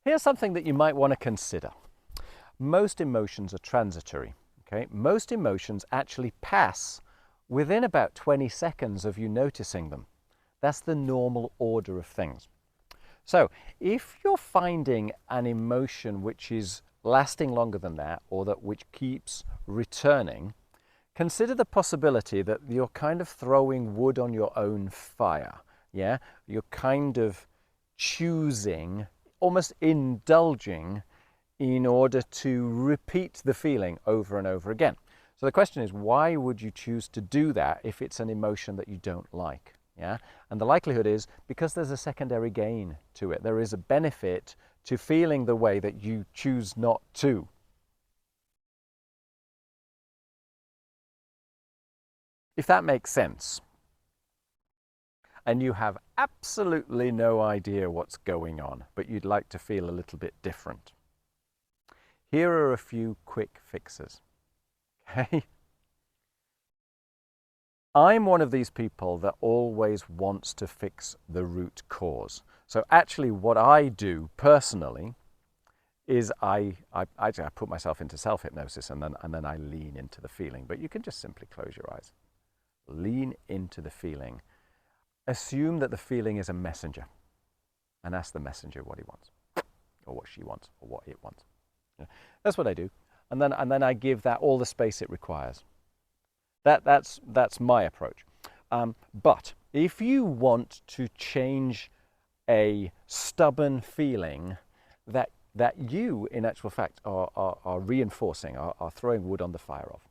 Here's something that you might want to consider. Most emotions are transitory. Okay? Most emotions actually pass within about 20 seconds of you noticing them. That's the normal order of things. So if you're finding an emotion which is lasting longer than that, or that which keeps returning, consider the possibility that you're kind of throwing wood on your own fire. Yeah, you're kind of choosing, almost indulging, in order to repeat the feeling over and over again. So the question is, why would you choose to do that if it's an emotion that you don't like? Yeah, and the likelihood is because there's a secondary gain to it. There is a benefit to feeling the way that you choose not to. If that makes sense, and you have absolutely no idea what's going on, but you'd like to feel a little bit different, here are a few quick fixes. Okay? I'm one of these people that always wants to fix the root cause. So actually what I do personally is I put myself into self-hypnosis and then I lean into the feeling. But you can just simply close your eyes. Lean into the feeling. Assume that the feeling is a messenger and ask the messenger what he wants or what she wants or what it wants. Yeah. That's what I do. And then I give that all the space it requires. That's my approach. But if you want to change a stubborn feeling that you, in actual fact, are reinforcing, are throwing wood on the fire of,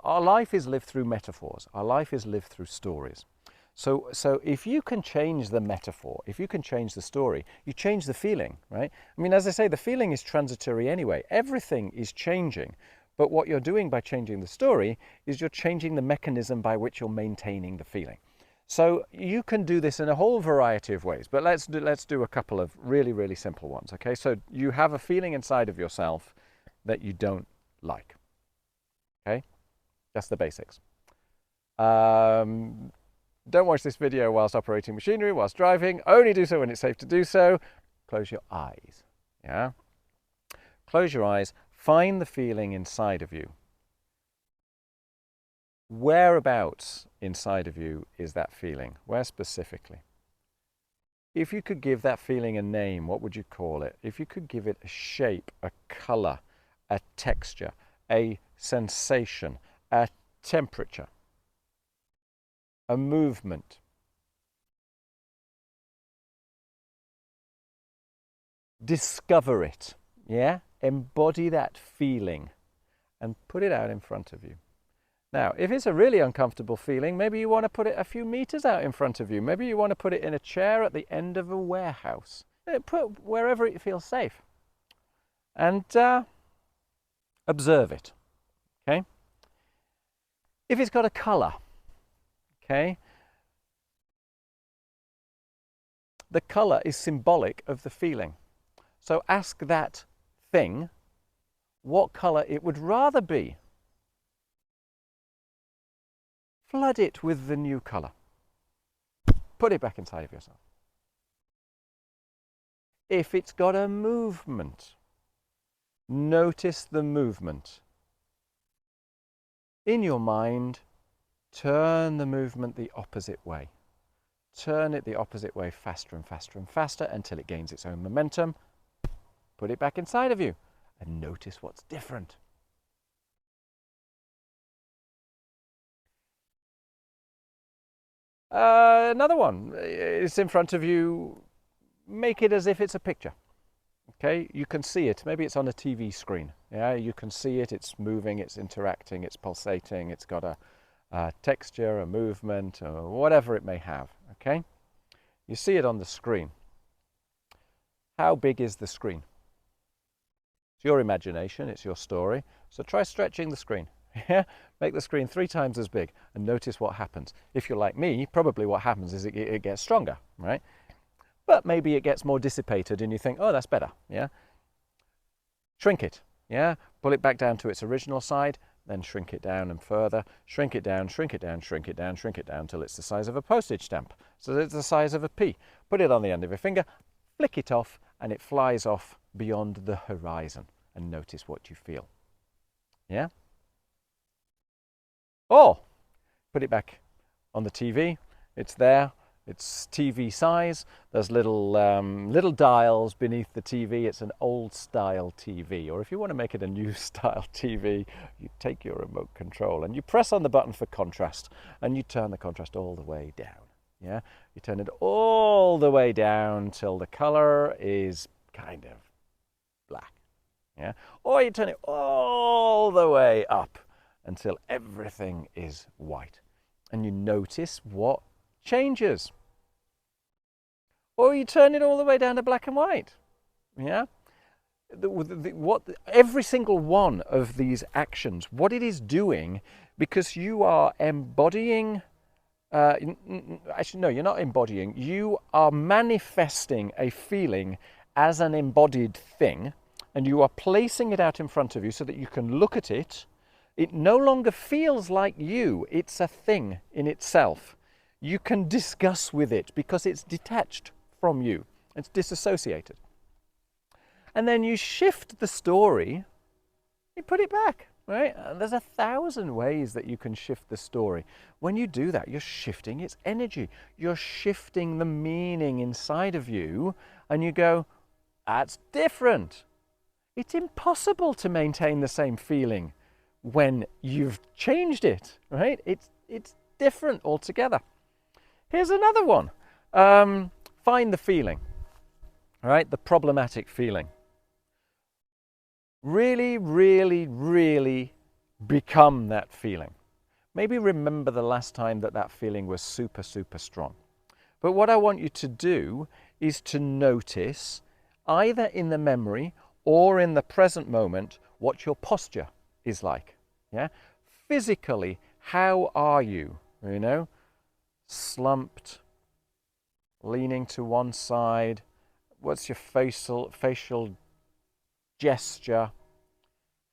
our life is lived through metaphors. Our life is lived through stories. So if you can change the metaphor, if you can change the story, you change the feeling, right? I mean, as I say, the feeling is transitory anyway. Everything is changing. But what you're doing by changing the story is you're changing the mechanism by which you're maintaining the feeling. So you can do this in a whole variety of ways, but let's do a couple of really, really simple ones, okay? So you have a feeling inside of yourself that you don't like, okay? That's the basics. Don't watch this video whilst operating machinery, whilst driving. Only do so when it's safe to do so. Close your eyes, yeah? Close your eyes. Find the feeling inside of you. Whereabouts inside of you is that feeling? Where specifically? If you could give that feeling a name, what would you call it? If you could give it a shape, a color, a texture, a sensation, a temperature, a movement, discover it, yeah? Embody that feeling and put it out in front of you. Now, if it's a really uncomfortable feeling, maybe you want to put it a few meters out in front of you. Maybe you want to put it in a chair at the end of a warehouse. Put wherever it feels safe. And observe it, okay? If it's got a color, okay, the color is symbolic of the feeling. So ask that thing what color it would rather be. Flood it with the new color. Put it back inside of yourself. If it's got a movement, notice the movement. In your mind, turn the movement the opposite way. Turn it the opposite way faster and faster and faster until it gains its own momentum. Put it back inside of you and notice what's different. Another one, it's in front of you. Make it as if it's a picture. Okay, you can see it. Maybe it's on a TV screen. Yeah, you can see it. It's moving, it's interacting, it's pulsating, it's got a texture, a movement, or whatever it may have. Okay, you see it on the screen. How big is the screen? It's your imagination, it's your story. So try stretching the screen. Yeah, make the screen 3 times as big and notice what happens. If you're like me, probably what happens is it gets stronger, right? But maybe it gets more dissipated and you think, oh, that's better, yeah? Shrink it, yeah? Pull it back down to its original side, then shrink it down and further, shrink it down, shrink it down, shrink it down, shrink it down till it's the size of a postage stamp. So it's the size of a pea. Put it on the end of your finger, flick it off, and it flies off beyond the horizon, and notice what you feel. Yeah? Or put it back on the TV. It's there. It's TV size. There's little dials beneath the TV. It's an old style TV. Or if you want to make it a new style TV, you take your remote control and you press on the button for contrast, and you turn the contrast all the way down. Yeah, you turn it all the way down till the color is kind of black. Yeah, or you turn it all the way up until everything is white, and you notice what changes. Or you turn it all the way down to black and white. Yeah, every single one of these actions, what it is doing, because you are embodying. Actually, no, you're not embodying. You are manifesting a feeling as an embodied thing, and you are placing it out in front of you so that you can look at it. It no longer feels like you. It's a thing in itself. You can discuss with it because it's detached from you. It's disassociated. And then you shift the story, you put it back. Right? And there's 1,000 ways that you can shift the story. When you do that, you're shifting its energy. You're shifting the meaning inside of you, and you go, that's different. It's impossible to maintain the same feeling when you've changed it, right? It's different altogether. Here's another one. Find the feeling, right? The problematic feeling. Really, really, really become that feeling. Maybe remember the last time that feeling was super, super strong. But what I want you to do is to notice, either in the memory or in the present moment, what your posture is like. Yeah? Physically, how are you? You know, slumped, leaning to one side. What's your facial gesture?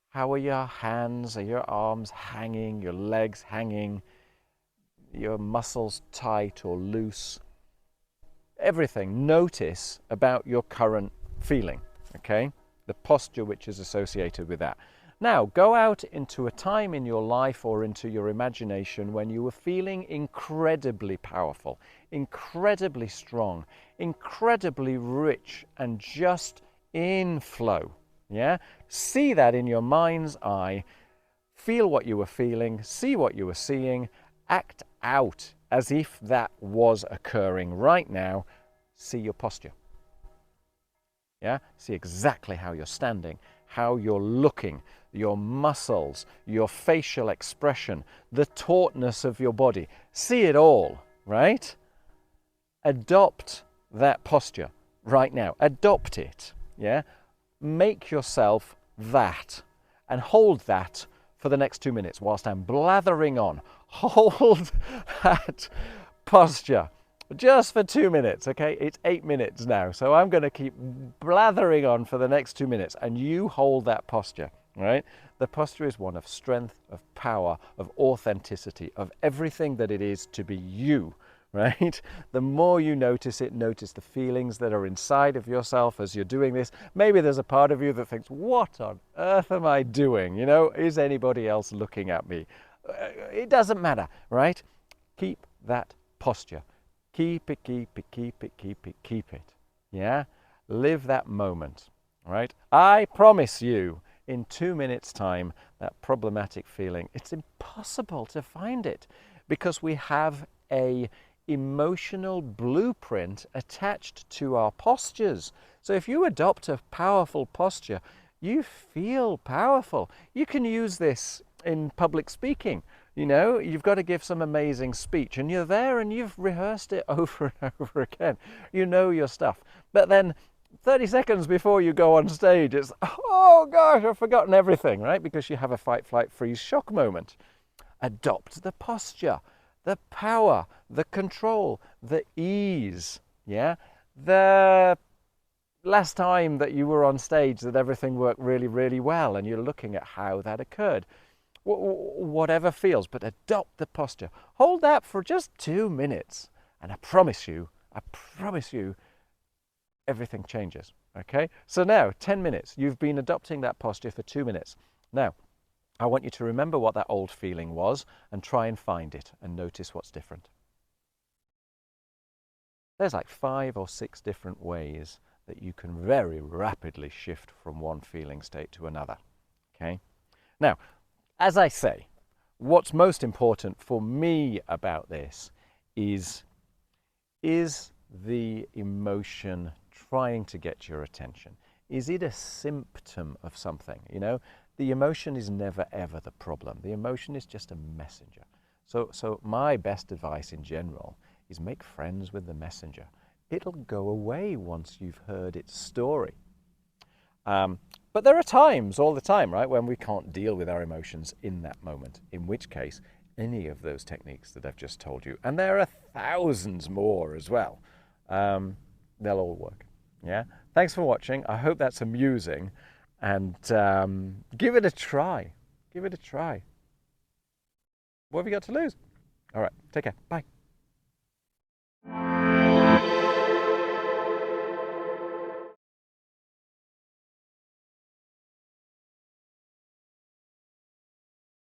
How are your hands? Are your arms hanging? Your legs hanging? Your muscles tight or loose? Everything. Notice about your current feeling, okay? The posture which is associated with that. Now, go out into a time in your life or into your imagination when you were feeling incredibly powerful, incredibly strong, incredibly rich, and just in flow. Yeah? See that in your mind's eye. Feel what you were feeling, see what you were seeing, act out as if that was occurring right now. See your posture. Yeah? See exactly how you're standing, how you're looking, your muscles, your facial expression, the tautness of your body. See it all, right? Adopt that posture right now. Adopt it. Yeah? Make yourself that and hold that for the next 2 minutes whilst I'm blathering on. Hold that posture just for 2 minutes, okay? It's 8 minutes now, so I'm going to keep blathering on for the next 2 minutes, and you hold that posture, right? The posture is one of strength, of power, of authenticity, of everything that it is to be you, right? The more you notice it, notice the feelings that are inside of yourself as you're doing this. Maybe there's a part of you that thinks, what on earth am I doing? You know, is anybody else looking at me? It doesn't matter, right? Keep that posture. Keep it, keep it, keep it, keep it, keep it. Yeah? Live that moment, right? I promise you, in 2 minutes' time, that problematic feeling, it's impossible to find it because we have a emotional blueprint attached to our postures. So if you adopt a powerful posture, you feel powerful. You can use this in public speaking. You know, you've got to give some amazing speech and you're there and you've rehearsed it over and over again. You know your stuff. But then 30 seconds before you go on stage, it's, oh gosh, I've forgotten everything, right? Because you have a fight, flight, freeze, shock moment. Adopt the posture, the power, the control, the ease, yeah? The last time that you were on stage that everything worked really, really well and you're looking at how that occurred. Whatever feels, but adopt the posture. Hold that for just 2 minutes and I promise you, everything changes. Okay, so now 10 minutes, you've been adopting that posture for 2 minutes. Now, I want you to remember what that old feeling was and try and find it and notice what's different. There's like 5 or 6 different ways that you can very rapidly shift from one feeling state to another. Okay, now, as I say, what's most important for me about this is the emotion trying to get your attention? Is it a symptom of something? You know, the emotion is never ever the problem. The emotion is just a messenger. So my best advice in general is make friends with the messenger. It'll go away once you've heard its story. But there are times, all the time, right, when we can't deal with our emotions in that moment, in which case any of those techniques that I've just told you, and there are thousands more as well, they'll all work. Yeah. Thanks for watching. I hope that's amusing, and give it a try. Give it a try. What have you got to lose? All right. Take care. Bye.